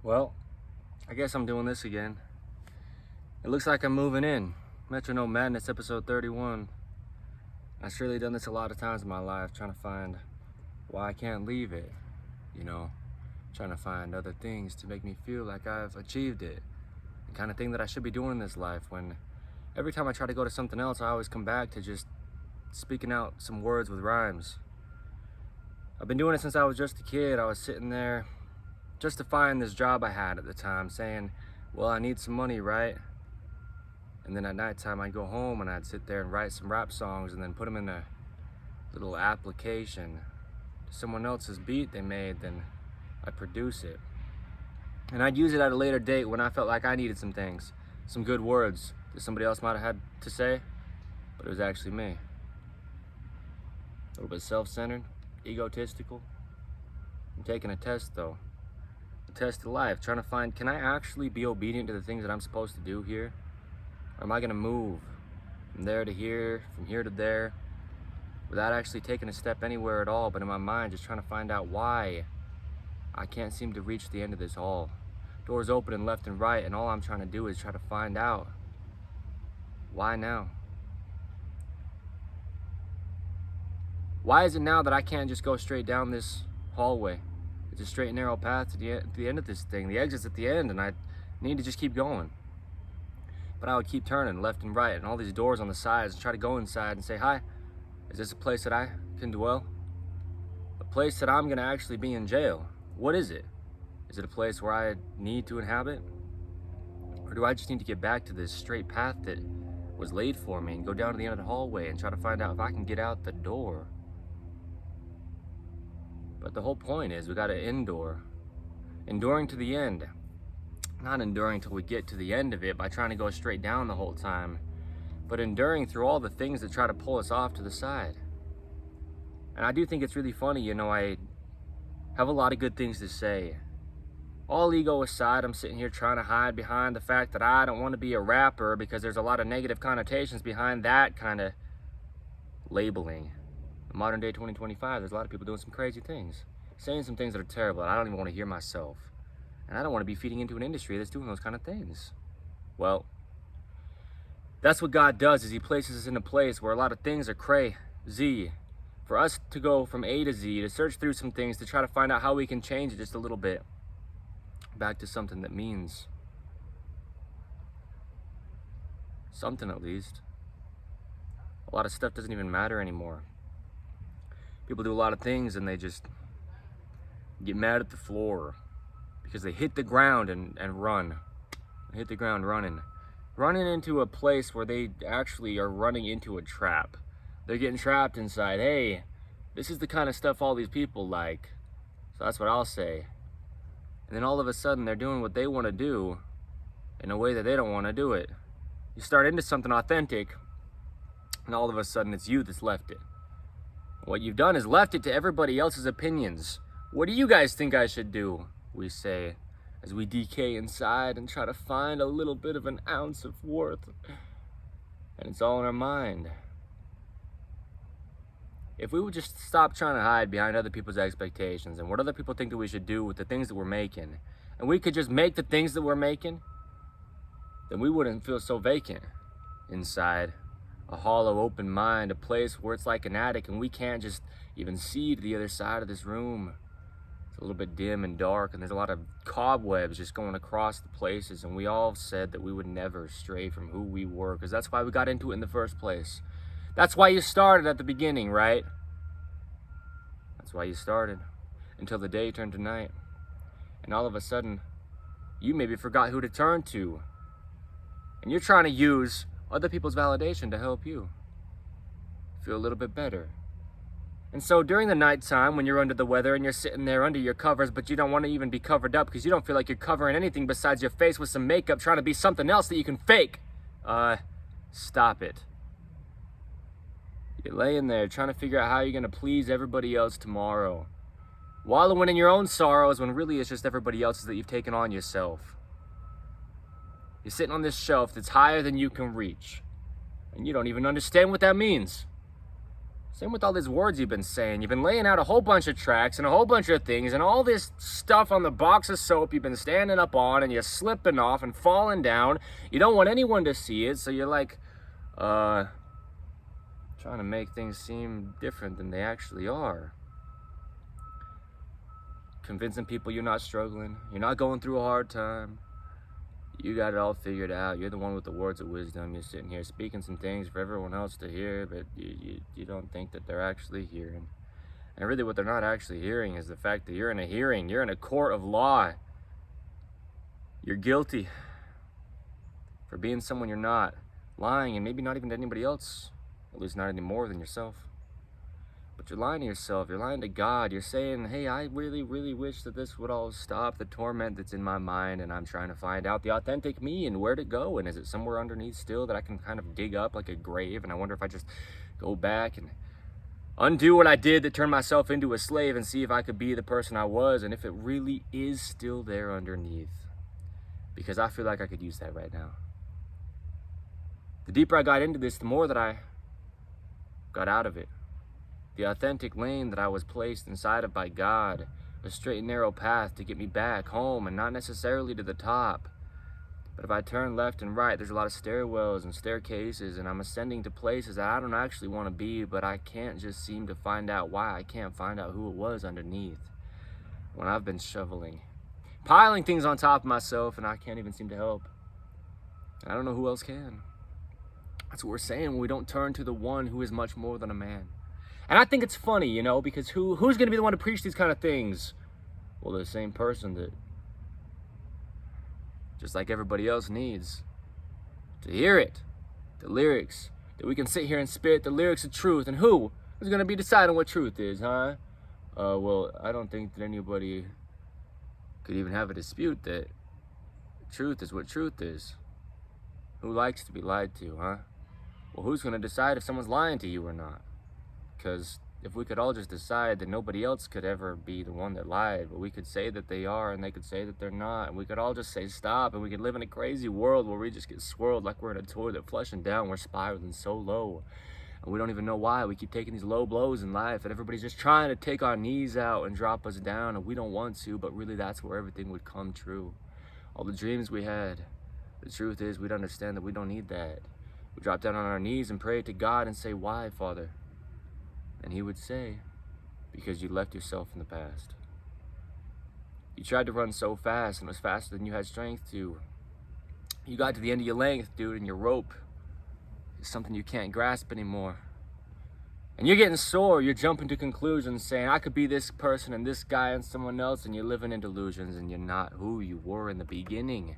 Well, I guess I'm doing this again. It looks like I'm moving in. Metronome Madness, episode 31. I've surely done this a lot of times in my life, trying to find why I can't leave it. Trying to find other things to make me feel like I've achieved it. The kind of thing that I should be doing in this life, when every time I try to go to something else, I always come back to just speaking out some words with rhymes. I've been doing it since I was just a kid. I was sitting there justifying this job I had at the time, saying, well, I need some money, right? And then at nighttime I'd go home and I'd sit there and write some rap songs and then put them in a little application to someone else's beat they made. Then I'd produce it. And I'd use it at a later date when I felt like I needed some things, some good words that somebody else might have had to say, but it was actually me. A little bit self-centered, egotistical. I'm taking a test though. A test of life, trying to find, can I actually be obedient to the things that I'm supposed to do here? Or am I gonna move from there to here, from here to there, without actually taking a step anywhere at all, but in my mind just trying to find out why I can't seem to reach the end of this hall. Doors opening left and right, and all I'm trying to do is try to find out why now? Why is it now that I can't just go straight down this hallway? It's a straight and narrow path to the end of this thing. The exit's at the end, and I need to just keep going. But I would keep turning left and right, and all these doors on the sides, and try to go inside and say, hi, is this a place that I can dwell? A place that I'm gonna actually be in jail? What is it? Is it a place where I need to inhabit? Or do I just need to get back to this straight path that was laid for me and go down to the end of the hallway and try to find out if I can get out the door? But the whole point is we gotta endure. Enduring to the end. Not enduring till we get to the end of it by trying to go straight down the whole time, but enduring through all the things that try to pull us off to the side. And I do think it's really funny, I have a lot of good things to say. All ego aside, I'm sitting here trying to hide behind the fact that I don't want to be a rapper because there's a lot of negative connotations behind that kind of labeling. In modern day 2025, there's a lot of people doing some crazy things, saying some things that are terrible, and I don't even want to hear myself. And I don't want to be feeding into an industry that's doing those kind of things. Well, that's what God does, is he places us in a place where a lot of things are crazy. For us to go from A to Z, to search through some things, to try to find out how we can change it just a little bit. Back to something that means something, at least. A lot of stuff doesn't even matter anymore. People do a lot of things and they just get mad at the floor because they hit the ground and run. They hit the ground running. Running into a place where they actually are running into a trap. They're getting trapped inside. Hey, this is the kind of stuff all these people like. So that's what I'll say. And then all of a sudden they're doing what they want to do in a way that they don't want to do it. You start into something authentic, and all of a sudden it's you that's left it. What you've done is left it to everybody else's opinions. What do you guys think I should do? We say, as we decay inside and try to find a little bit of an ounce of worth. And it's all in our mind. If we would just stop trying to hide behind other people's expectations and what other people think that we should do with the things that we're making, and we could just make the things that we're making, then we wouldn't feel so vacant inside. A hollow, open mind, a place where it's like an attic and we can't just even see to the other side of this room. It's a little bit dim and dark, and there's a lot of cobwebs just going across the places, and we all said that we would never stray from who we were, because that's why we got into it in the first place. That's why you started at the beginning, right? That's why you started, until the day turned to night. And all of a sudden, you maybe forgot who to turn to. And you're trying to use other people's validation to help you feel a little bit better. And so during the nighttime, when you're under the weather and you're sitting there under your covers, but you don't want to even be covered up because you don't feel like you're covering anything besides your face with some makeup, trying to be something else that you can fake. Stop it. You're laying there trying to figure out how you're going to please everybody else tomorrow. Wallowing in your own sorrows when really it's just everybody else's that you've taken on yourself. You're sitting on this shelf that's higher than you can reach. And you don't even understand what that means. Same with all these words you've been saying. You've been laying out a whole bunch of tracks and a whole bunch of things and all this stuff on the box of soap you've been standing up on, and you're slipping off and falling down. You don't want anyone to see it, so you're like, trying to make things seem different than they actually are. Convincing people you're not struggling, you're not going through a hard time. You got it all figured out. You're the one with the words of wisdom. You're sitting here speaking some things for everyone else to hear, but you don't think that they're actually hearing. And really what they're not actually hearing is the fact that you're in a hearing. You're in a court of law. You're guilty for being someone you're not, lying, and maybe not even to anybody else, at least not any more than yourself. But you're lying to yourself, you're lying to God, you're saying, hey, I really, really wish that this would all stop, the torment that's in my mind, and I'm trying to find out the authentic me and where to go, and is it somewhere underneath still that I can kind of dig up like a grave, and I wonder if I just go back and undo what I did that turned myself into a slave and see if I could be the person I was, and if it really is still there underneath, because I feel like I could use that right now. The deeper I got into this, the more that I got out of it. The authentic lane that I was placed inside of by God, a straight and narrow path to get me back home, and not necessarily to the top. But if I turn left and right, there's a lot of stairwells and staircases, and I'm ascending to places that I don't actually want to be, but I can't just seem to find out why. I can't find out who it was underneath. When I've been shoveling, piling things on top of myself, and I can't even seem to help. I don't know who else can. That's what we're saying when we don't turn to the one who is much more than a man. And I think it's funny, you know, because who's going to be the one to preach these kind of things? Well, the same person that, just like everybody else, needs to hear it, the lyrics, that we can sit here and spit the lyrics of truth. And who's going to be deciding what truth is, huh? Well, I don't think that anybody could even have a dispute that truth is what truth is. Who likes to be lied to, huh? Well, who's going to decide if someone's lying to you or not? Because if we could all just decide that nobody else could ever be the one that lied, but we could say that they are and they could say that they're not, and we could all just say stop, and we could live in a crazy world where we just get swirled like we're in a toilet, flushing down, we're spiraling so low, and we don't even know why. We keep taking these low blows in life, and everybody's just trying to take our knees out and drop us down, and we don't want to, but really that's where everything would come true. All the dreams we had, the truth is we'd understand that we don't need that. We drop down on our knees and pray to God and say, why, Father? And he would say, because you left yourself in the past. You tried to run so fast, and it was faster than you had strength to. You got to the end of your length, dude, and your rope is something you can't grasp anymore. And you're getting sore, you're jumping to conclusions, saying, I could be this person and this guy and someone else, and you're living in delusions, and you're not who you were in the beginning.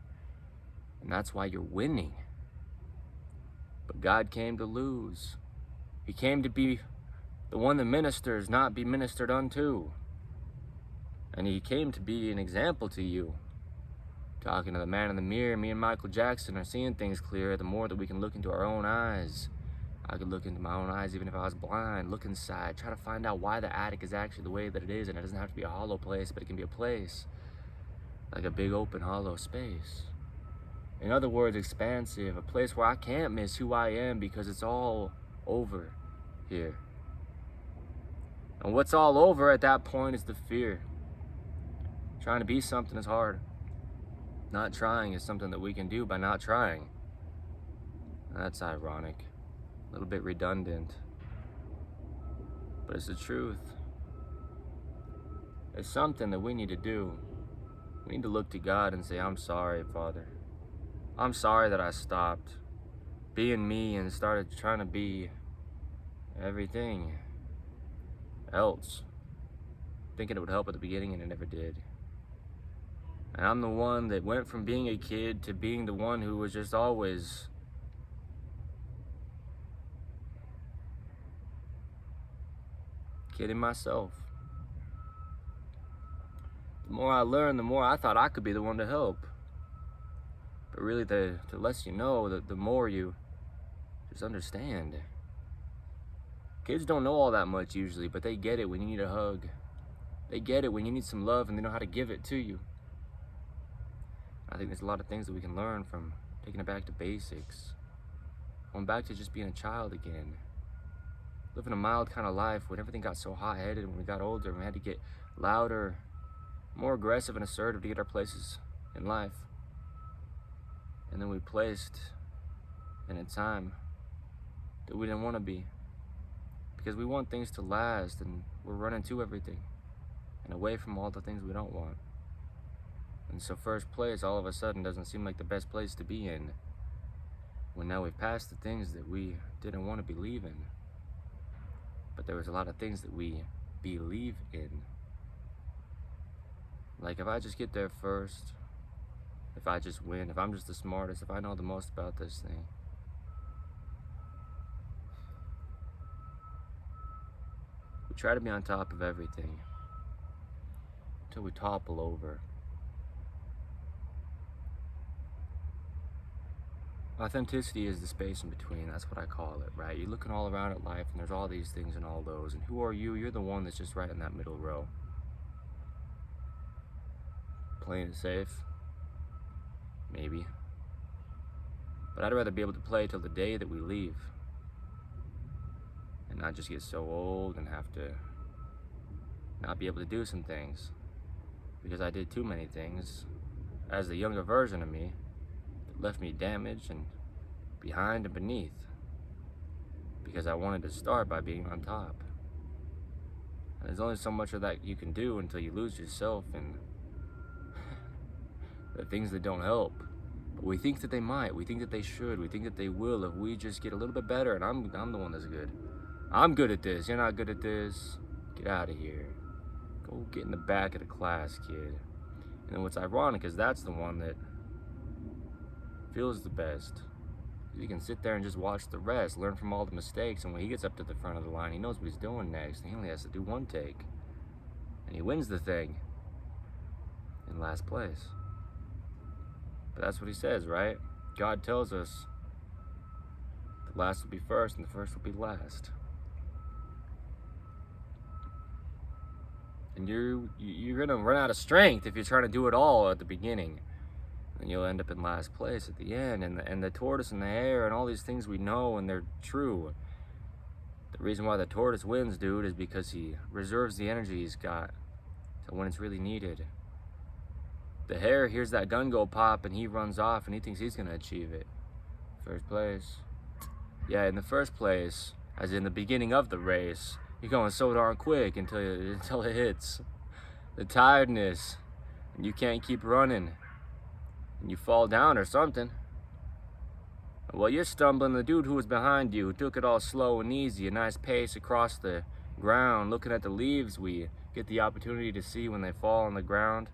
And that's why you're winning. But God came to lose. He came to be the one that ministers, not be ministered unto. And he came to be an example to you. Talking to the man in the mirror, me and Michael Jackson are seeing things clearer the more that we can look into our own eyes. I could look into my own eyes even if I was blind, look inside, try to find out why the attic is actually the way that it is, and it doesn't have to be a hollow place, but it can be a place. Like a big open hollow space. In other words, expansive, a place where I can't miss who I am because it's all over here. And what's all over at that point is the fear. Trying to be something is hard. Not trying is something that we can do by not trying. That's ironic. A little bit redundant. But it's the truth. It's something that we need to do. We need to look to God and say, I'm sorry, Father. I'm sorry that I stopped being me and started trying to be everything else, thinking it would help at the beginning, and it never did. And I'm the one that went from being a kid to being the one who was just always kidding myself. The more I learned, the more I thought I could be the one to help. But really, the less you know, the more you just understand. Kids don't know all that much usually, but they get it when you need a hug. They get it when you need some love, and they know how to give it to you. I think there's a lot of things that we can learn from taking it back to basics. Going back to just being a child again. living a mild kind of life when everything got so hot-headed, when we got older, and we had to get louder, more aggressive and assertive to get our places in life. And then we placed in a time that we didn't want to be, because we want things to last, and we're running to everything and away from all the things we don't want. And so first place all of a sudden doesn't seem like the best place to be in, when now we've passed the things that we didn't want to believe in. But there was a lot of things that we believe in. Like, if I just get there first, if I just win, if I'm just the smartest, if I know the most about this thing. We try to be on top of everything until we topple over. Authenticity is the space in between. That's what I call it, right? You're looking all around at life, and there's all these things and all those. And who are you? You're the one that's just right in that middle row. Playing it safe? Maybe. But I'd rather be able to play till the day that we leave, and not just get so old and have to not be able to do some things, because I did too many things as the younger version of me that left me damaged and behind and beneath, because I wanted to start by being on top. And there's only so much of that you can do until you lose yourself in the things that don't help. But we think that they might, we think that they should, we think that they will if we just get a little bit better. And I'm the one that's good. I'm good at this. You're not good at this. Get out of here. Go get in the back of the class, kid. And then what's ironic is that's the one that feels the best. You can sit there and just watch the rest, learn from all the mistakes, and when he gets up to the front of the line, he knows what he's doing next, and he only has to do one take. And he wins the thing in last place. But that's what he says, right? God tells us the last will be first and the first will be last. And you're gonna run out of strength if you're trying to do it all at the beginning. And you'll end up in last place at the end. And the tortoise and the hare and all these things we know, and they're true. The reason why the tortoise wins, dude, is because he reserves the energy he's got till when it's really needed. The hare hears that gun go pop and he runs off and he thinks he's gonna achieve it. First place. Yeah, in the first place, as in the beginning of the race, you're going so darn quick until it hits the tiredness and you can't keep running and you fall down or something. Well, you're stumbling. The dude who was behind you, who took it all slow and easy, a nice pace across the ground, looking at the leaves we get the opportunity to see when they fall on the ground.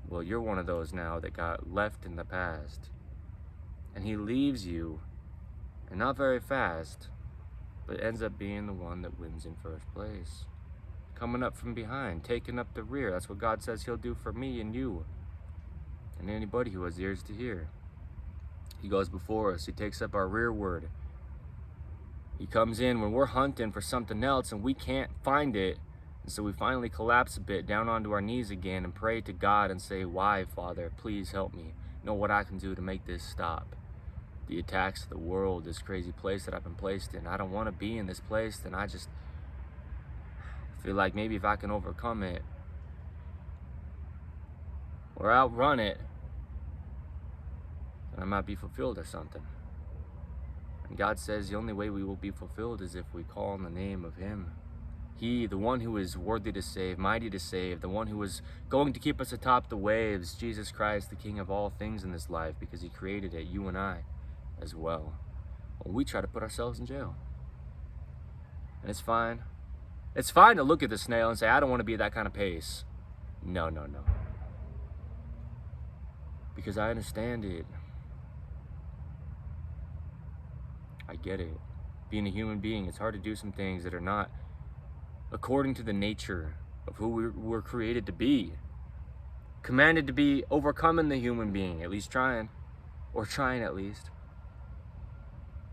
Well, you're one of those now that got left in the past. And he leaves you, and not very fast, but ends up being the one that wins in first place. Coming up from behind, taking up the rear. That's what God says he'll do for me and you, and anybody who has ears to hear. He goes before us. He takes up our rearward. He comes in when we're hunting for something else and we can't find it. And so we finally collapse a bit, down onto our knees again, and pray to God and say, why, Father? Please help me. Know what I can do to make this stop. The attacks of the world, this crazy place that I've been placed in. I don't want to be in this place, and I just feel like maybe if I can overcome it or outrun it, then I might be fulfilled or something. And God says the only way we will be fulfilled is if we call on the name of Him. He, the one who is worthy to save, mighty to save, the one who is going to keep us atop the waves, Jesus Christ, the King of all things in this life, because He created it, you and I as well. Well, we try to put ourselves in jail. And it's fine. It's fine to look at the snail and say, I don't want to be at that kind of pace. No. Because I understand it. I get it. Being a human being, it's hard to do some things that are not according to the nature of who we were created to be. Commanded to be overcoming the human being, at least trying. Or trying at least.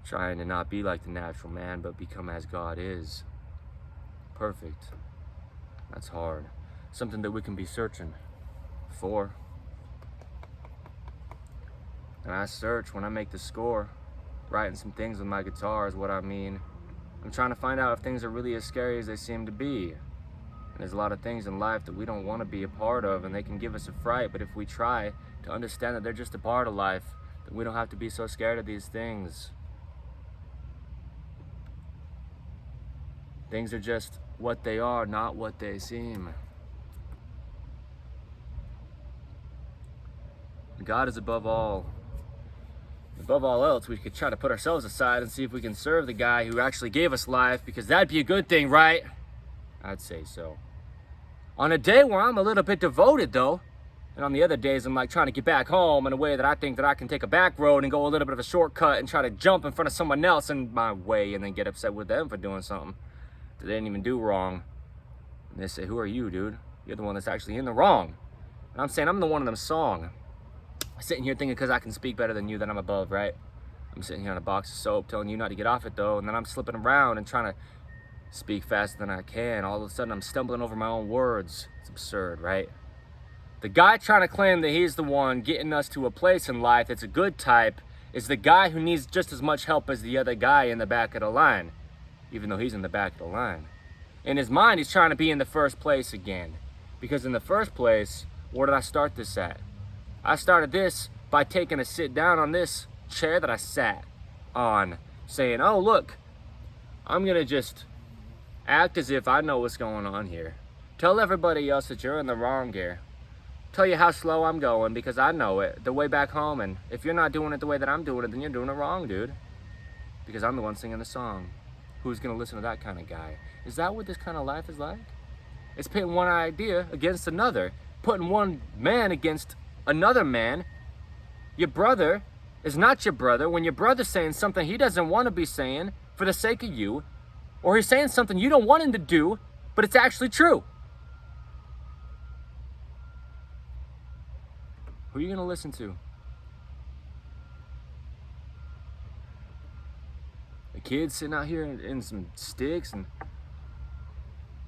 Trying to not be like the natural man, but become as God is. Perfect. That's hard. Something that we can be searching for. And I search when I make the score. Writing some things with my guitar is what I mean. I'm trying to find out if things are really as scary as they seem to be. And there's a lot of things in life that we don't want to be a part of, and they can give us a fright, but if we try to understand that they're just a part of life, then we don't have to be so scared of these things. Things are just what they are, not what they seem. God is above all. Above all else, we could try to put ourselves aside and see if we can serve the guy who actually gave us life, because that'd be a good thing, right? I'd say so. On a day where I'm a little bit devoted, though, and on the other days I'm like trying to get back home in a way that I think that I can take a back road and go a little bit of a shortcut and try to jump in front of someone else in my way and then get upset with them for doing something that they didn't even do wrong. And they say, who are you, dude? You're the one that's actually in the wrong. And I'm saying I'm the one in them song. I'm sitting here thinking because I can speak better than you that I'm above, right? I'm sitting here on a box of soap telling you not to get off it, though, and then I'm slipping around and trying to speak faster than I can. All of a sudden I'm stumbling over my own words. It's absurd, right? The guy trying to claim that he's the one getting us to a place in life that's a good type is the guy who needs just as much help as the other guy in the back of the line, even though he's in the back of the line. In his mind, he's trying to be in the first place again, because in the first place, where did I start this at? I started this by taking a sit down on this chair that I sat on, saying, oh, look, I'm gonna just act as if I know what's going on here. Tell everybody else that you're in the wrong here. Tell you how slow I'm going because I know it, the way back home, and if you're not doing it the way that I'm doing it, then you're doing it wrong, dude. Because I'm the one singing the song. Who's gonna listen to that kind of guy? Is that what this kind of life is like? It's pitting one idea against another, putting one man against another man. Your brother is not your brother when your brother's saying something he doesn't want to be saying for the sake of you, or he's saying something you don't want him to do, but it's actually true. Who are you going to listen to? The kids sitting out here in some sticks and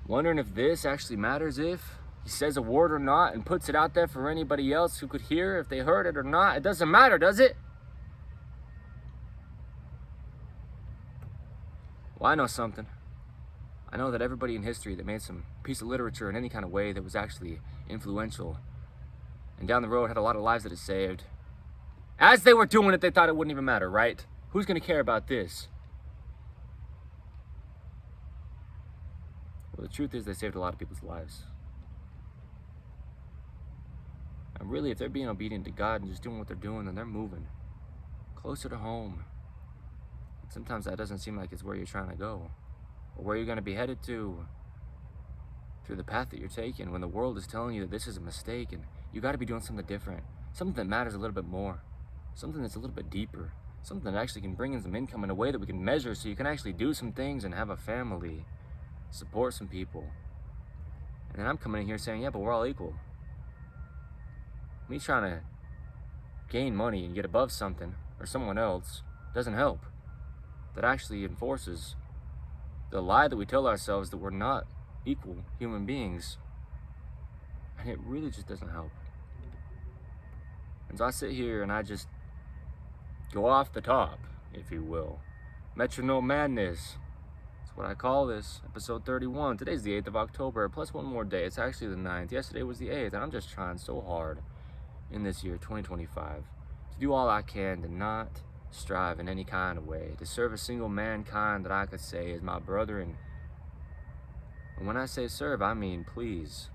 wondering if this actually matters, if he says a word or not, and puts it out there for anybody else who could hear if they heard it or not. It doesn't matter, does it? Well, I know something. I know that everybody in history that made some piece of literature in any kind of way that was actually influential and down the road had a lot of lives that it saved. As they were doing it, they thought it wouldn't even matter, right? Who's going to care about this? Well, the truth is they saved a lot of people's lives. And really, if they're being obedient to God and just doing what they're doing, then they're moving closer to home. And sometimes that doesn't seem like it's where you're trying to go, or where you're going to be headed to, through the path that you're taking, when the world is telling you that this is a mistake and you got to be doing something different, something that matters a little bit more, something that's a little bit deeper, something that actually can bring in some income in a way that we can measure so you can actually do some things and have a family, support some people. And then I'm coming in here saying, yeah, but we're all equal. Me trying to gain money and get above something or someone else doesn't help. That actually enforces the lie that we tell ourselves that we're not equal human beings. And it really just doesn't help. And so I sit here and I just go off the top, if you will. Metronome Madness. That's what I call this. Episode 31. Today's the 8th of October, plus one more day. It's actually the 9th. Yesterday was the 8th, and I'm just trying so hard in this year, 2025, to do all I can to not strive in any kind of way, to serve a single mankind that I could say is my brother. And when I say serve, I mean please.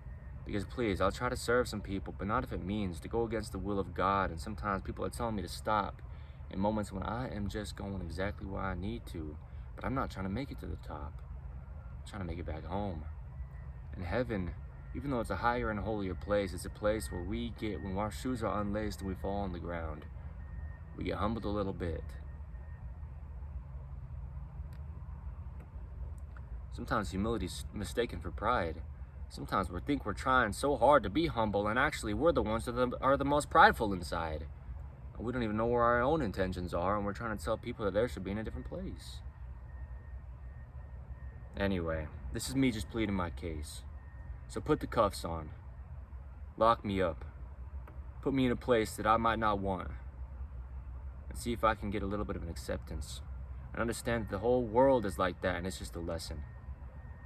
Because please, I'll try to serve some people, but not if it means to go against the will of God. And sometimes people are telling me to stop in moments when I am just going exactly where I need to, but I'm not trying to make it to the top. I'm trying to make it back home. And heaven, even though it's a higher and holier place, it's a place where we get, when our shoes are unlaced and we fall on the ground, we get humbled a little bit. Sometimes humility's mistaken for pride. Sometimes we think we're trying so hard to be humble, and actually we're the ones that are the most prideful inside. We don't even know where our own intentions are, and we're trying to tell people that they should be in a different place. Anyway, this is me just pleading my case. So put the cuffs on. Lock me up. Put me in a place that I might not want. And see if I can get a little bit of an acceptance. and understand that the whole world is like that, and it's just a lesson.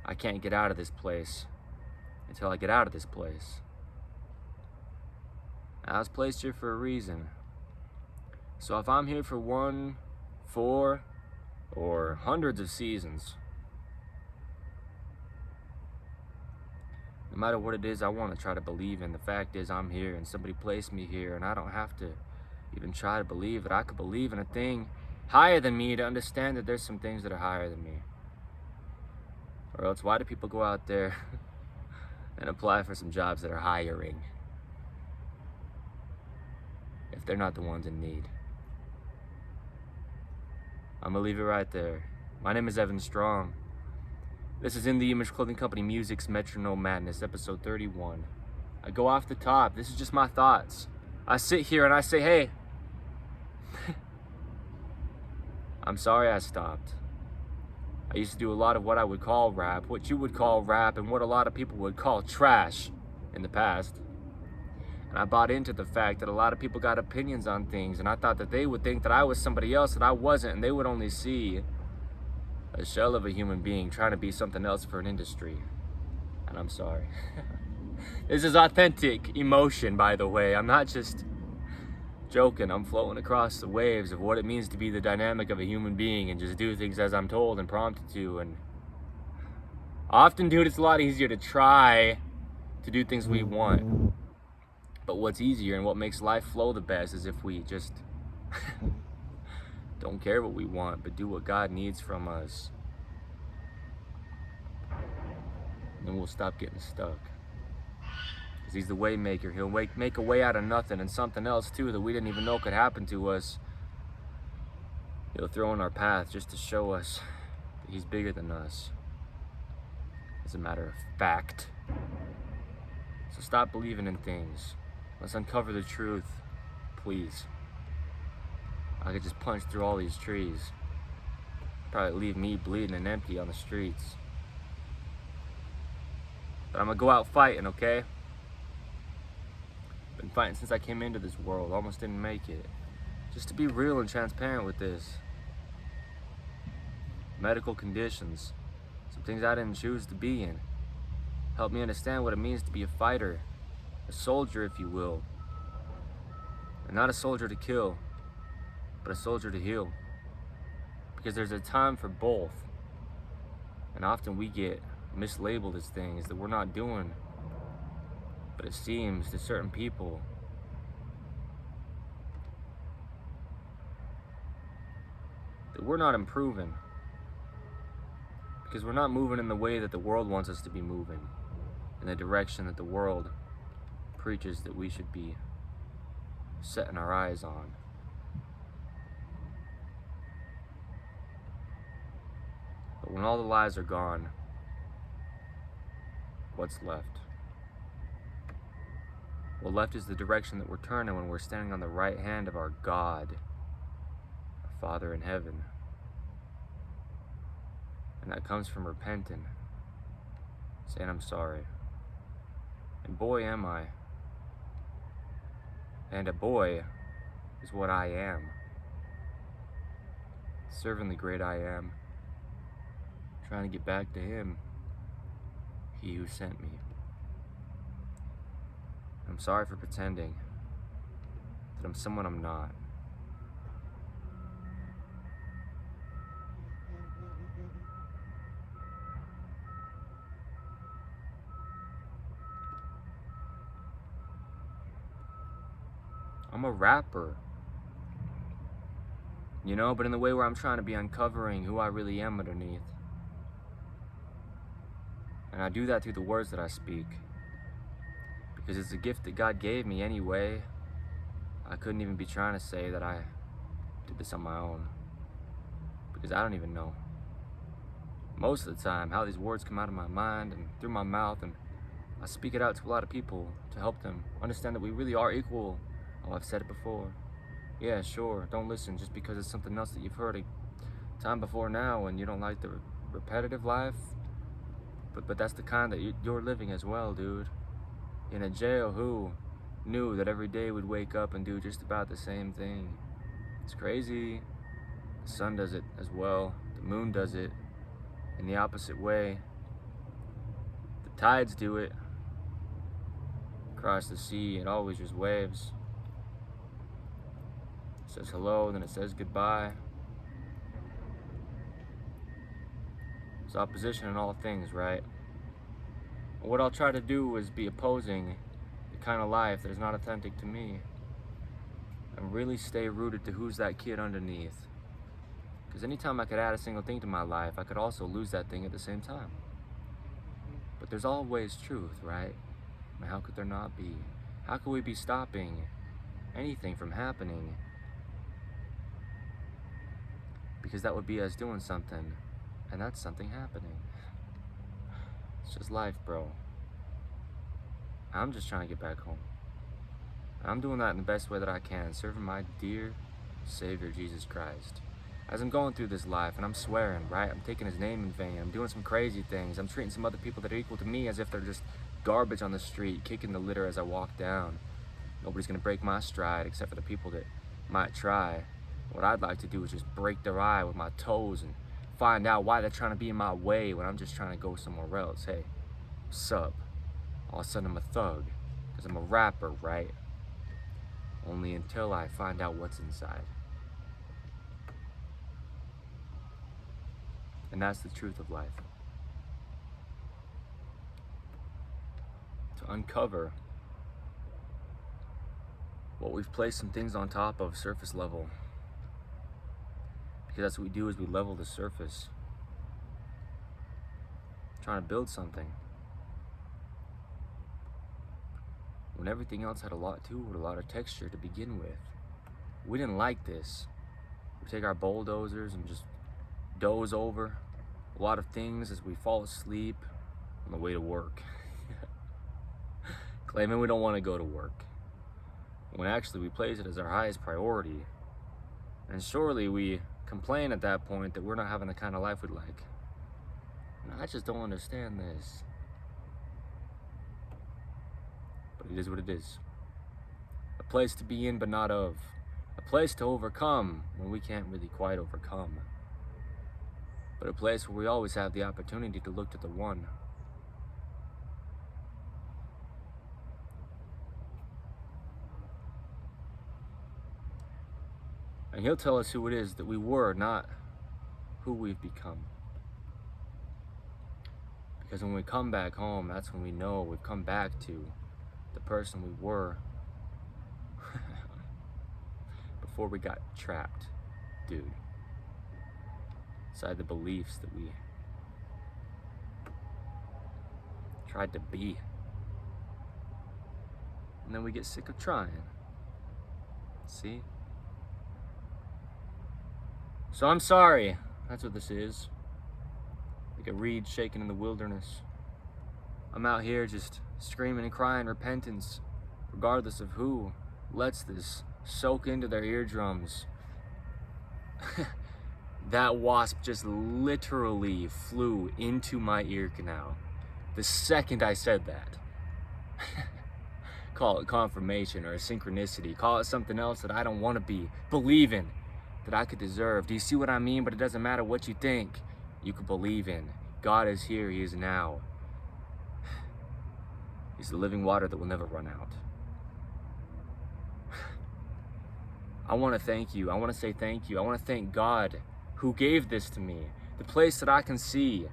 I can't get out of this place until I get out of this place. I was placed here for a reason. So if I'm here for 1, 4, or hundreds of seasons, no matter what it is I want to try to believe in, the fact is I'm here and somebody placed me here, and I don't have to even try to believe it. I could believe in a thing higher than me to understand that there's some things that are higher than me. Or else, why do people go out there and apply for some jobs that are hiring if they're not the ones in need? I'm gonna leave it right there. My name is Evan Strong. This is In The Image Clothing Company Music's Metronome Madness, episode 31. I go off the top. This is just my thoughts. I sit here and I say, hey, I'm sorry I stopped. I used to do a lot of what I would call rap, what you would call rap, and what a lot of people would call trash in the past. And I bought into the fact that a lot of people got opinions on things, and I thought that they would think that I was somebody else that I wasn't, and they would only see a shell of a human being trying to be something else for an industry. And I'm sorry. This is authentic emotion, by the way. I'm not just joking. I'm floating across the waves of what it means to be the dynamic of a human being and just do things as I'm told and prompted to. And often, dude, it's a lot easier to try to do things we want. But what's easier and what makes life flow the best is if we just don't care what we want, but do what God needs from us. And then we'll stop getting stuck. Because He's the way maker. He'll make a way out of nothing, and something else too that we didn't even know could happen to us. He'll throw in our path just to show us that He's bigger than us. As a matter of fact. So stop believing in things. Let's uncover the truth, please. I could just punch through all these trees. Probably leave me bleeding and empty on the streets. But I'm gonna go out fighting, okay? Been fighting since I came into this world. Almost didn't make it. Just to be real and transparent with this. Medical conditions. Some things I didn't choose to be in. Helped me understand what it means to be a fighter. A soldier, if you will. And not a soldier to kill, but a soldier to heal. Because there's a time for both. And often we get mislabeled as things that we're not doing. But it seems to certain people that we're not improving. Because we're not moving in the way that the world wants us to be moving. In the direction that the world preaches that we should be setting our eyes on. But when all the lies are gone, what's left? What left is the direction that we're turning when we're standing on the right hand of our God, our Father in heaven. And that comes from repenting, saying I'm sorry. And boy, am I. And a boy is what I am. Serving the great I am. Trying to get back to Him, He who sent me. I'm sorry for pretending that I'm someone I'm not. I'm a rapper, you know, but in the way where I'm trying to be uncovering who I really am underneath. And I do that through the words that I speak. Because it's a gift that God gave me anyway. I couldn't even be trying to say that I did this on my own. Because I don't even know. Most of the time, how these words come out of my mind and through my mouth, and I speak it out to a lot of people to help them understand that we really are equal. Oh, I've said it before. Yeah, sure, don't listen just because it's something else that you've heard a time before now and you don't like the repetitive life. But that's the kind that you're living as well, dude. In a jail who knew that every day we'd wake up and do just about the same thing. It's crazy. The sun does it as well. The moon does it in the opposite way. The tides do it. Across the sea, it always just waves. It says hello, then it says goodbye. There's opposition in all things, right? What I'll try to do is be opposing the kind of life that is not authentic to me, and really stay rooted to who's that kid underneath. Because anytime I could add a single thing to my life, I could also lose that thing at the same time. But there's always truth, right? I mean, how could there not be? How could we be stopping anything from happening? Because that would be us doing something, and that's something happening. It's just life, bro. I'm just trying to get back home. I'm doing that in the best way that I can, serving my dear Savior, Jesus Christ. As I'm going through this life, and I'm swearing, right? I'm taking his name in vain. I'm doing some crazy things. I'm treating some other people that are equal to me as if they're just garbage on the street, kicking the litter as I walk down. Nobody's gonna break my stride except for the people that might try. What I'd like to do is just break their eye with my toes and find out why they're trying to be in my way when I'm just trying to go somewhere else. Hey, what's up? All of a sudden I'm a thug, because I'm a rapper, right? Only until I find out what's inside. And that's the truth of life. To uncover what we've placed some things on top of surface level. Because that's what we do, is we level the surface. Trying to build something. When everything else had a lot to it, a lot of texture to begin with. We didn't like this. We take our bulldozers and just doze over a lot of things as we fall asleep on the way to work. Claiming we don't want to go to work, when actually we place it as our highest priority. And surely we complain at that point that we're not having the kind of life we'd like. And I just don't understand this. But it is what it is. A place to be in but not of. A place to overcome when we can't really quite overcome. But a place where we always have the opportunity to look to the one. And he'll tell us who it is that we were, not who we've become. Because when we come back home, that's when we know we've come back to the person we were before we got trapped, dude. Inside the beliefs that we tried to be. And then we get sick of trying. See? So I'm sorry. That's what this is. Like a reed shaking in the wilderness. I'm out here just screaming and crying repentance, regardless of who lets this soak into their eardrums. That wasp just literally flew into my ear canal the second I said that. Call it confirmation or a synchronicity. Call it something else that I don't want to be. Believe in. That I could deserve. Do you see what I mean? But it doesn't matter what you think. You could believe in. God is here. He is now. He's the living water that will never run out. I want to thank you. I want to say thank you. I want to thank God who gave this to me. The place that I can see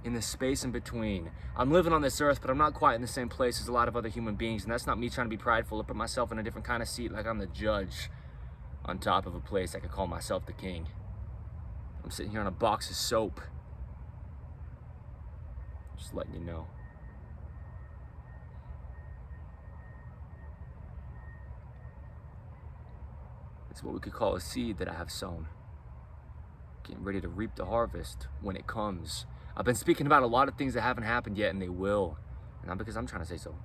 in the space in between. I'm living on this earth, but I'm not quite in the same place as a lot of other human beings. And that's not me trying to be prideful or put myself in a different kind of seat like I'm the judge on top of a place I could call myself the king. I'm sitting here on a box of soap. Just letting you know. It's what we could call a seed that I have sown. Getting ready to reap the harvest when it comes. I've been speaking about a lot of things that haven't happened yet, and they will. And not because I'm trying to say so.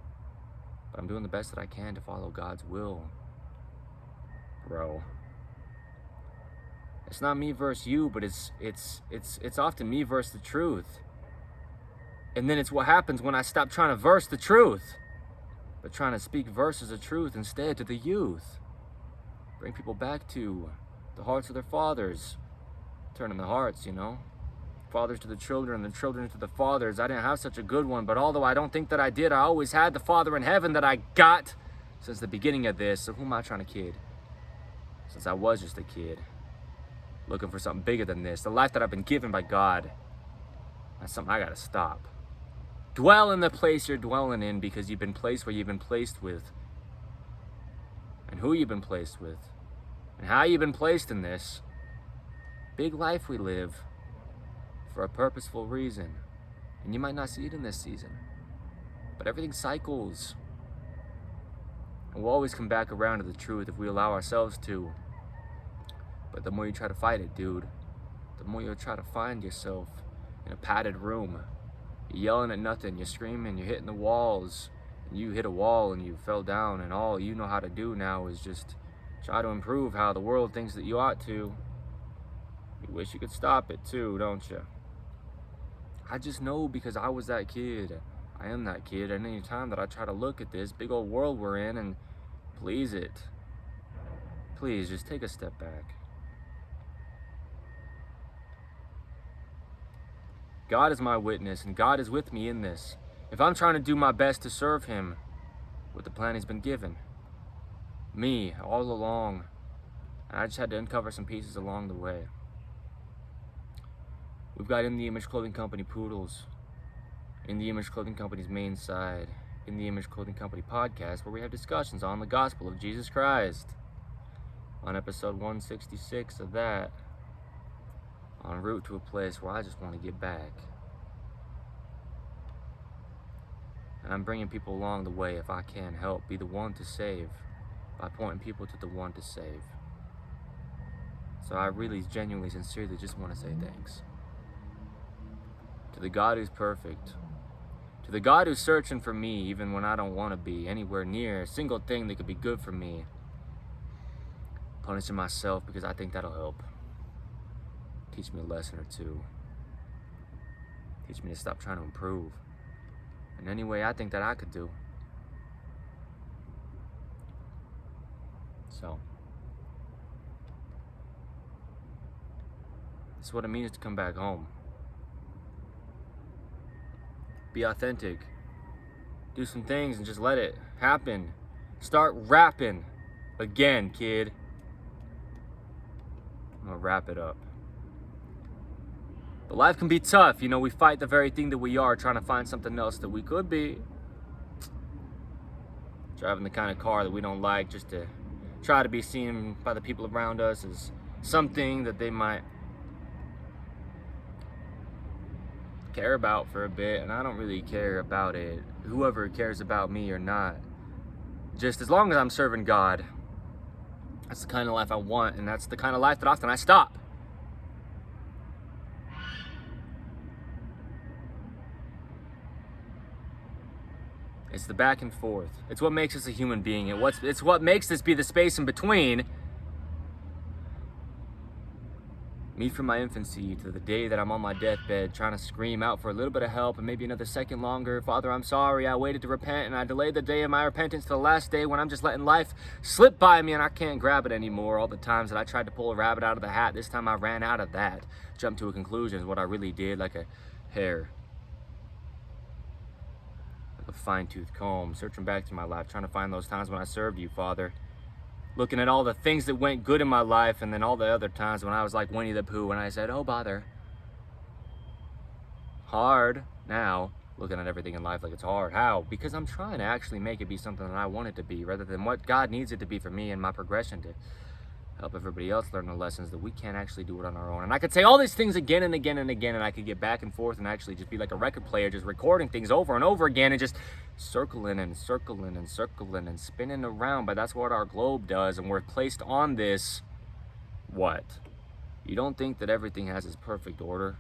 But I'm doing the best that I can to follow God's will. Bro. It's not me versus you, but it's often me versus the truth. And then it's what happens when I stop trying to verse the truth, but trying to speak verses of truth instead to the youth. Bring people back to the hearts of their fathers. turning the hearts, you know? Fathers to the children, the children to the fathers. I didn't have such a good one, but although I don't think that I did, I always had the Father in heaven that I got since the beginning of this. So who am I trying to kid? Since I was just a kid, looking for something bigger than this. The life that I've been given by God, that's something I gotta stop. Dwell in the place you're dwelling in, because you've been placed where you've been placed with. And who you've been placed with. And how you've been placed in this big life we live for a purposeful reason. And you might not see it in this season, but everything cycles. And we'll always come back around to the truth if we allow ourselves to. But the more you try to fight it, dude, the more you'll try to find yourself in a padded room. You're yelling at nothing, you're screaming, you're hitting the walls, and you hit a wall and you fell down, and all you know how to do now is just try to improve how the world thinks that you ought to. You wish you could stop it too, don't you? I just know, because I was that kid. I am that kid, and any time that I try to look at this big old world we're in and please it, please just take a step back. God is my witness, and God is with me in this. If I'm trying to do my best to serve him with the plan he's been given, me all along, and I just had to uncover some pieces along the way. We've got In the Image Clothing Company Poodles, In the Image Clothing Company's main side, In the Image Clothing Company podcast, where we have discussions on the gospel of Jesus Christ. On episode 166 of that, en route to a place where I just want to get back. And I'm bringing people along the way, if I can help, be the one to save, by pointing people to the one to save. So I really, genuinely, sincerely just want to say thanks. To the God who's perfect, to the God who's searching for me even when I don't want to be anywhere near a single thing that could be good for me, punishing myself because I think that'll help. Teach me a lesson or two. Teach me to stop trying to improve in any way I think that I could do. So, this is what it means to come back home. Be authentic. Do some things and just let it happen. Start rapping again, kid. I'm gonna wrap it up. But life can be tough. You know, we fight the very thing that we are, trying to find something else that we could be. Driving the kind of car that we don't like just to try to be seen by the people around us as something that they might care about for a bit, and I don't really care about it. Whoever cares about me or not. Just as long as I'm serving God, that's the kind of life I want, and that's the kind of life that often I stop. It's the back and forth. It's what makes us a human being. It's what makes this be the space in between me from my infancy to the day that I'm on my deathbed trying to scream out for a little bit of help and maybe another second longer. Father, I'm sorry. I waited to repent and I delayed the day of my repentance to the last day when I'm just letting life slip by me and I can't grab it anymore. All the times that I tried to pull a rabbit out of the hat, this time I ran out of that. Jumped to a conclusion is what I really did, like a hare. A fine-tooth comb, searching back through my life, trying to find those times when I served you, Father. Looking at all the things that went good in my life, and then all the other times when I was like Winnie the Pooh, and I said, oh, bother. Hard now, looking at everything in life like it's hard. How? Because I'm trying to actually make it be something that I want it to be, rather than what God needs it to be for me and my progression to help everybody else learn the lessons that we can't actually do it on our own. And I could say all these things again and again and again, and I could get back and forth and actually just be like a record player, just recording things over and over again and just circling and circling and circling and spinning around. But that's what our globe does, and we're placed on this. What? You don't think that everything has its perfect order?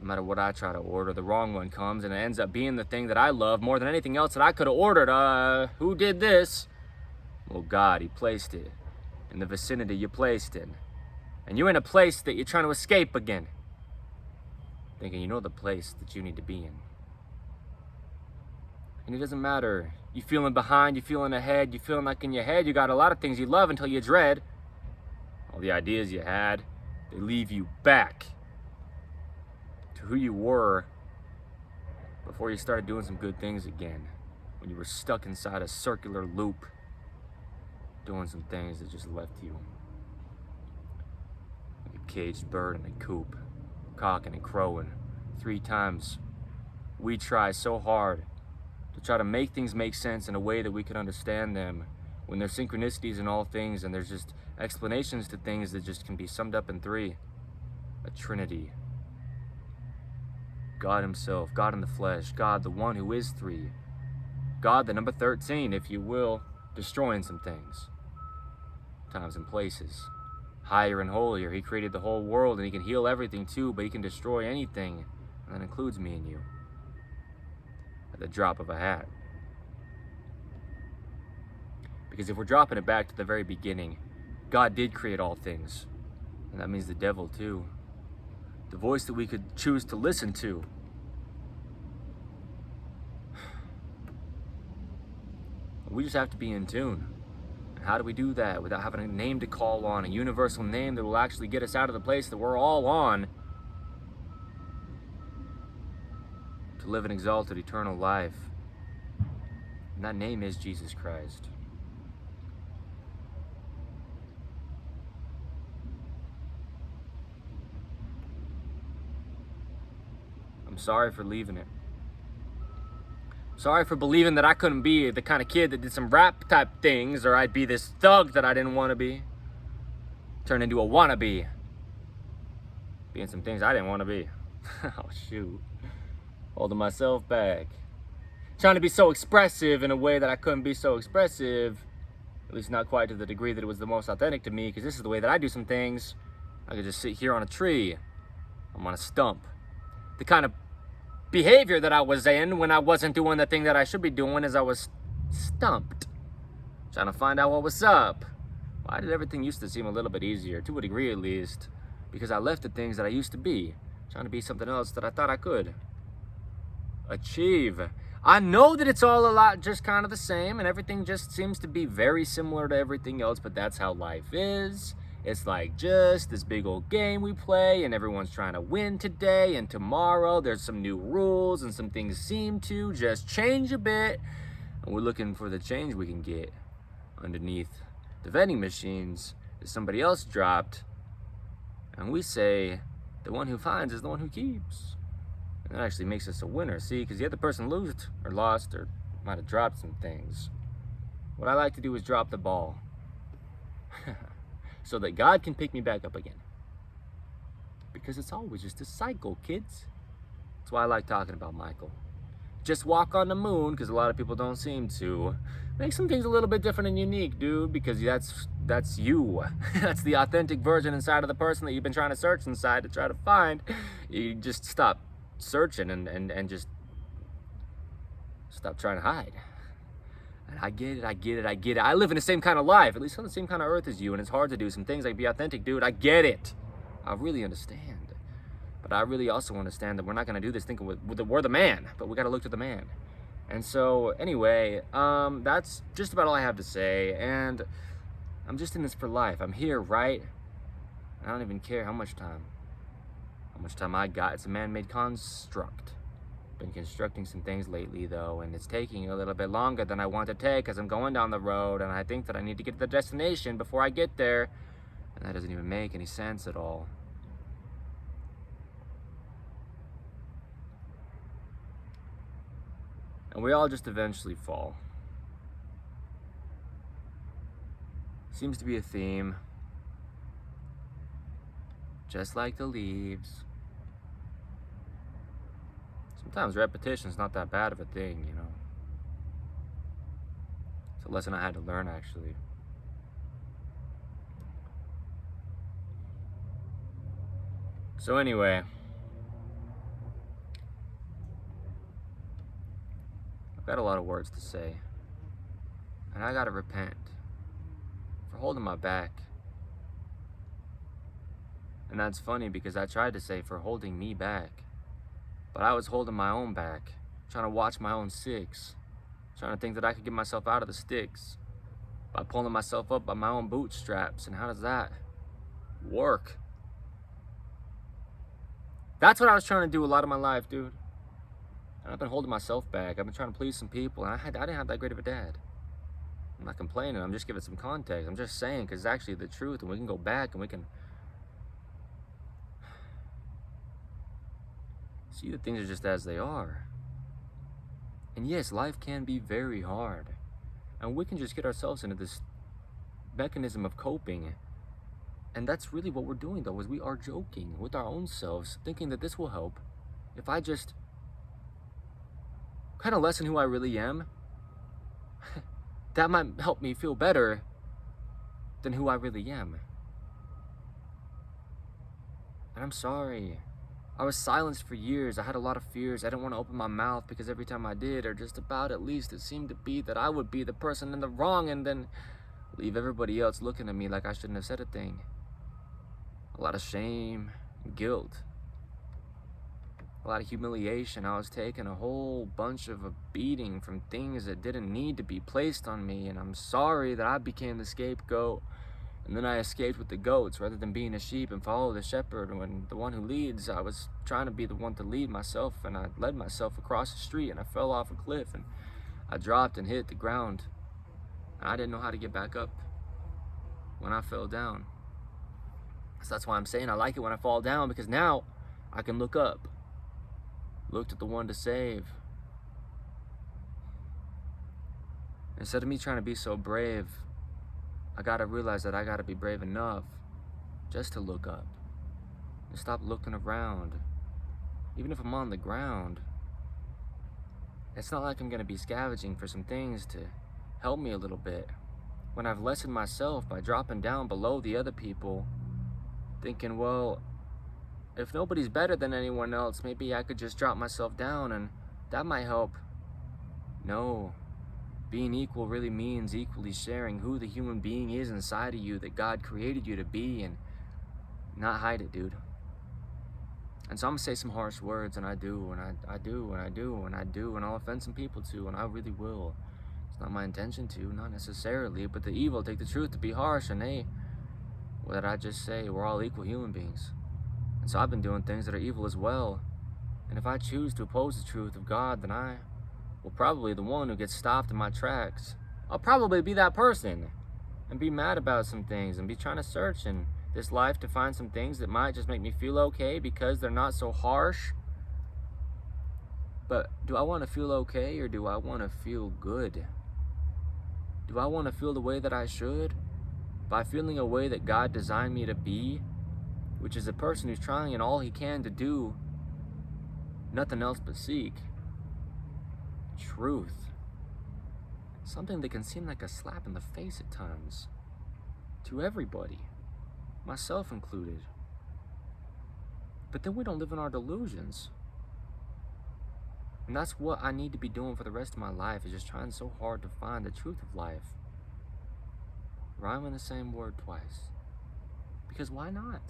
No matter what I try to order, the wrong one comes, and it ends up being the thing that I love more than anything else that I could have ordered. Who did this? Well, God, he placed it in the vicinity you placed in. And you're in a place that you're trying to escape again. Thinking you know the place that you need to be in. And it doesn't matter. You feeling behind, you feeling ahead, you feeling like in your head you got a lot of things you love until you dread. All the ideas you had, They leave you back to who you were before you started doing some good things again. When you were stuck inside a circular loop, doing some things that just left you like a caged bird in a coop, cocking and crowing 3 times. We try so hard to try to make things make sense in a way that we can understand them, when there's synchronicities in all things and there's just explanations to things that just can be summed up in 3. A trinity. God himself, God in the flesh, God the one who is 3. God the number 13, if you will, destroying some things. Times and places. Higher and holier. He created the whole world and he can heal everything too, but he can destroy anything. And that includes me and you. At the drop of a hat. Because if we're dropping it back to the very beginning, God did create all things. And that means the devil too. The voice that we could choose to listen to. We just have to be in tune. And how do we do that without having a name to call on, a universal name that will actually get us out of the place that we're all on, to live an exalted eternal life? And that name is Jesus Christ. I'm sorry for leaving it. Sorry for believing that I couldn't be the kind of kid that did some rap type things, or I'd be this thug that I didn't want to be. Turn into a wannabe. Being some things I didn't want to be. Oh shoot. Holding myself back. Trying to be so expressive in a way that I couldn't be so expressive. At least not quite to the degree that it was the most authentic to me, because this is the way that I do some things. I could just sit here on a tree. I'm on a stump. The kind of behavior that I was in when I wasn't doing the thing that I should be doing is I was stumped. Trying to find out what was up. Why did everything used to seem a little bit easier, to a degree at least? Because I left the things that I used to be. Trying to be something else that I thought I could achieve. I know that it's all a lot just kind of the same, and everything just seems to be very similar to everything else, but that's how life is. It's like just this big old game we play, and everyone's trying to win today, and tomorrow there's some new rules, and some things seem to just change a bit, and we're looking for the change we can get underneath the vending machines that somebody else dropped, and we say the one who finds is the one who keeps. And that actually makes us a winner, see, because the other person lost or might have dropped some things. What I like to do is drop the ball. So that God can pick me back up again. Because it's always just a cycle, kids. That's why I like talking about Michael. Just walk on the moon, because a lot of people don't seem to. Make some things a little bit different and unique, dude, because that's you. That's the authentic version inside of the person that you've been trying to search inside to try to find. You just stop searching and just stop trying to hide. And I get it. I live in the same kind of life, at least on the same kind of earth as you, and it's hard to do some things like be authentic, dude. I get it. I really understand. But I really also understand that we're not going to do this thinking we're the man, but we got to look to the man. And so, anyway, that's just about all I have to say, and I'm just in this for life. I'm here, right? I don't even care how much time I got. It's a man-made construct. Been constructing some things lately though, and it's taking a little bit longer than I want to take because I'm going down the road, and I think that I need to get to the destination before I get there, and that doesn't even make any sense at all. And we all just eventually fall. Seems to be a theme, just like the leaves. Sometimes repetition's not that bad of a thing, you know. It's a lesson I had to learn, actually. So anyway, I've got a lot of words to say, and I gotta repent for holding my back. And that's funny because I tried to say for holding me back, but I was holding my own back, trying to watch my own six, trying to think that I could get myself out of the sticks by pulling myself up by my own bootstraps. And how does that work? That's what I was trying to do a lot of my life, dude. And I've been holding myself back. I've been trying to please some people, and I didn't have that great of a dad. I'm not complaining. I'm just giving some context. I'm just saying, because it's actually the truth, and we can go back and we can see that things are just as they are. And yes, life can be very hard. And we can just get ourselves into this mechanism of coping. And that's really what we're doing, though, is we are joking with our own selves, thinking that this will help. If I just kind of lessen who I really am, that might help me feel better than who I really am. And I'm sorry. I was silenced for years. I had a lot of fears. I didn't want to open my mouth because every time I did, or just about at least, it seemed to be that I would be the person in the wrong and then leave everybody else looking at me like I shouldn't have said a thing. A lot of shame, guilt, a lot of humiliation. I was taking a whole bunch of a beating from things that didn't need to be placed on me, and I'm sorry that I became the scapegoat. And then I escaped with the goats rather than being a sheep and follow the shepherd. When the one who leads, I was trying to be the one to lead myself, and I led myself across the street, and I fell off a cliff, and I dropped and hit the ground. And I didn't know how to get back up when I fell down. So that's why I'm saying I like it when I fall down, because now I can look up. Looked at the one to save. Instead of me trying to be so brave, I gotta realize that I gotta be brave enough just to look up and stop looking around. Even if I'm on the ground, it's not like I'm gonna be scavenging for some things to help me a little bit. When I've lessened myself by dropping down below the other people, thinking, well, if nobody's better than anyone else, maybe I could just drop myself down and that might help. No. Being equal really means equally sharing who the human being is inside of you that God created you to be, and not hide it, dude. And so I'm gonna say some harsh words, and I do, and I do, and I do, and I do, and I'll offend some people too, and I really will. It's not my intention to, not necessarily, but the evil take the truth to be harsh, and what did I just say? We're all equal human beings. And so I've been doing things that are evil as well. And if I choose to oppose the truth of God, then I will probably the one who gets stopped in my tracks. I'll probably be that person and be mad about some things and be trying to search in this life to find some things that might just make me feel okay because they're not so harsh. But do I want to feel okay, or do I want to feel good? Do I want to feel the way that I should? By feeling a way that God designed me to be, which is a person who's trying all he can to do nothing else but seek truth. Something that can seem like a slap in the face at times to everybody, myself included. But then we don't live in our delusions. And that's what I need to be doing for the rest of my life, is just trying so hard to find the truth of life. Rhyming the same word twice. Because why not?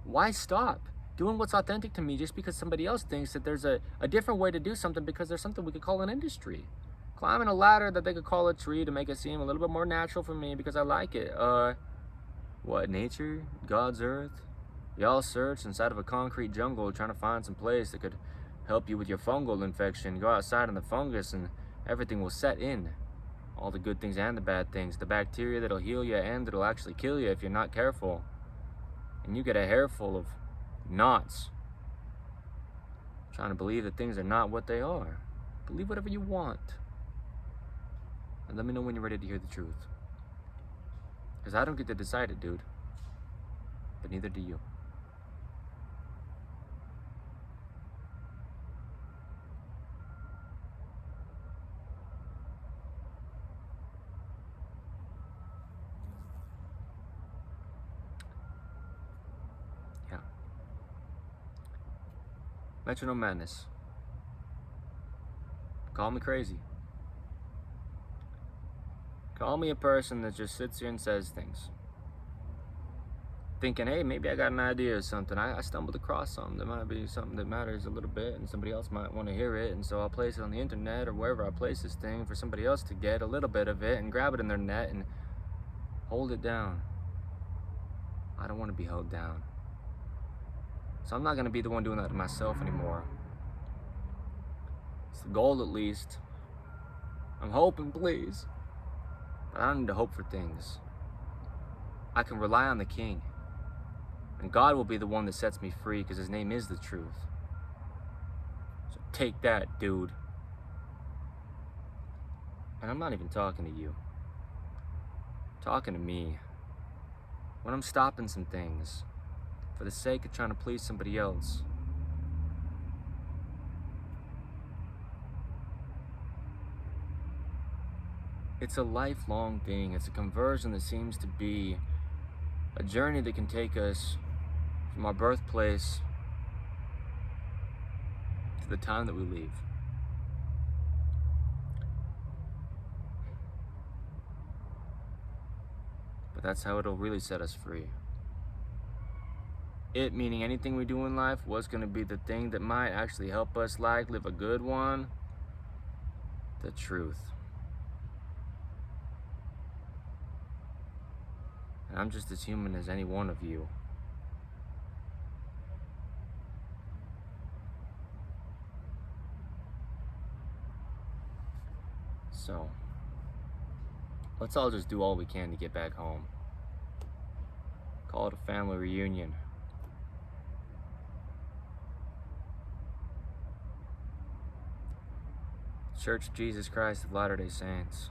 Why stop doing what's authentic to me just because somebody else thinks that there's a different way to do something, because there's something we could call an industry? Climbing a ladder that they could call a tree to make it seem a little bit more natural for me because I like it. What, nature? God's earth? Y'all search inside of a concrete jungle trying to find some place that could help you with your fungal infection. Go outside in the fungus and everything will set in. All the good things and the bad things. The bacteria that'll heal you and that'll actually kill you if you're not careful. And you get a hair full of knots. Trying to believe that things are not what they are. Believe whatever you want. And let me know when you're ready to hear the truth. Because I don't get to decide it, dude. But neither do you. Yeah. Metronome Madness. Call me crazy. Call me a person that just sits here and says things. Thinking, hey, maybe I got an idea or something. I stumbled across something that might be something that matters a little bit, and somebody else might want to hear it, and so I'll place it on the internet or wherever I place this thing for somebody else to get a little bit of it and grab it in their net and hold it down. I don't want to be held down. So I'm not going to be the one doing that to myself anymore. It's the goal, at least. I'm hoping, please. But I don't need to hope for things. I can rely on the King. And God will be the one that sets me free, because his name is the truth. So take that, dude. And I'm not even talking to you. I'm talking to me. When I'm stopping some things for the sake of trying to please somebody else. It's a lifelong thing. It's a conversion that seems to be a journey that can take us from our birthplace to the time that we leave. But that's how it'll really set us free. It, meaning anything we do in life, what's going to be the thing that might actually help us live a good one? The truth. And I'm just as human as any one of you. So, let's all just do all we can to get back home. Call it a family reunion. Church of Jesus Christ of Latter-day Saints.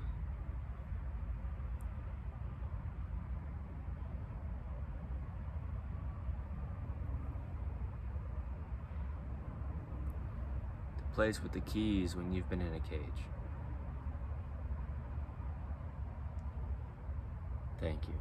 The place with the keys when you've been in a cage. Thank you.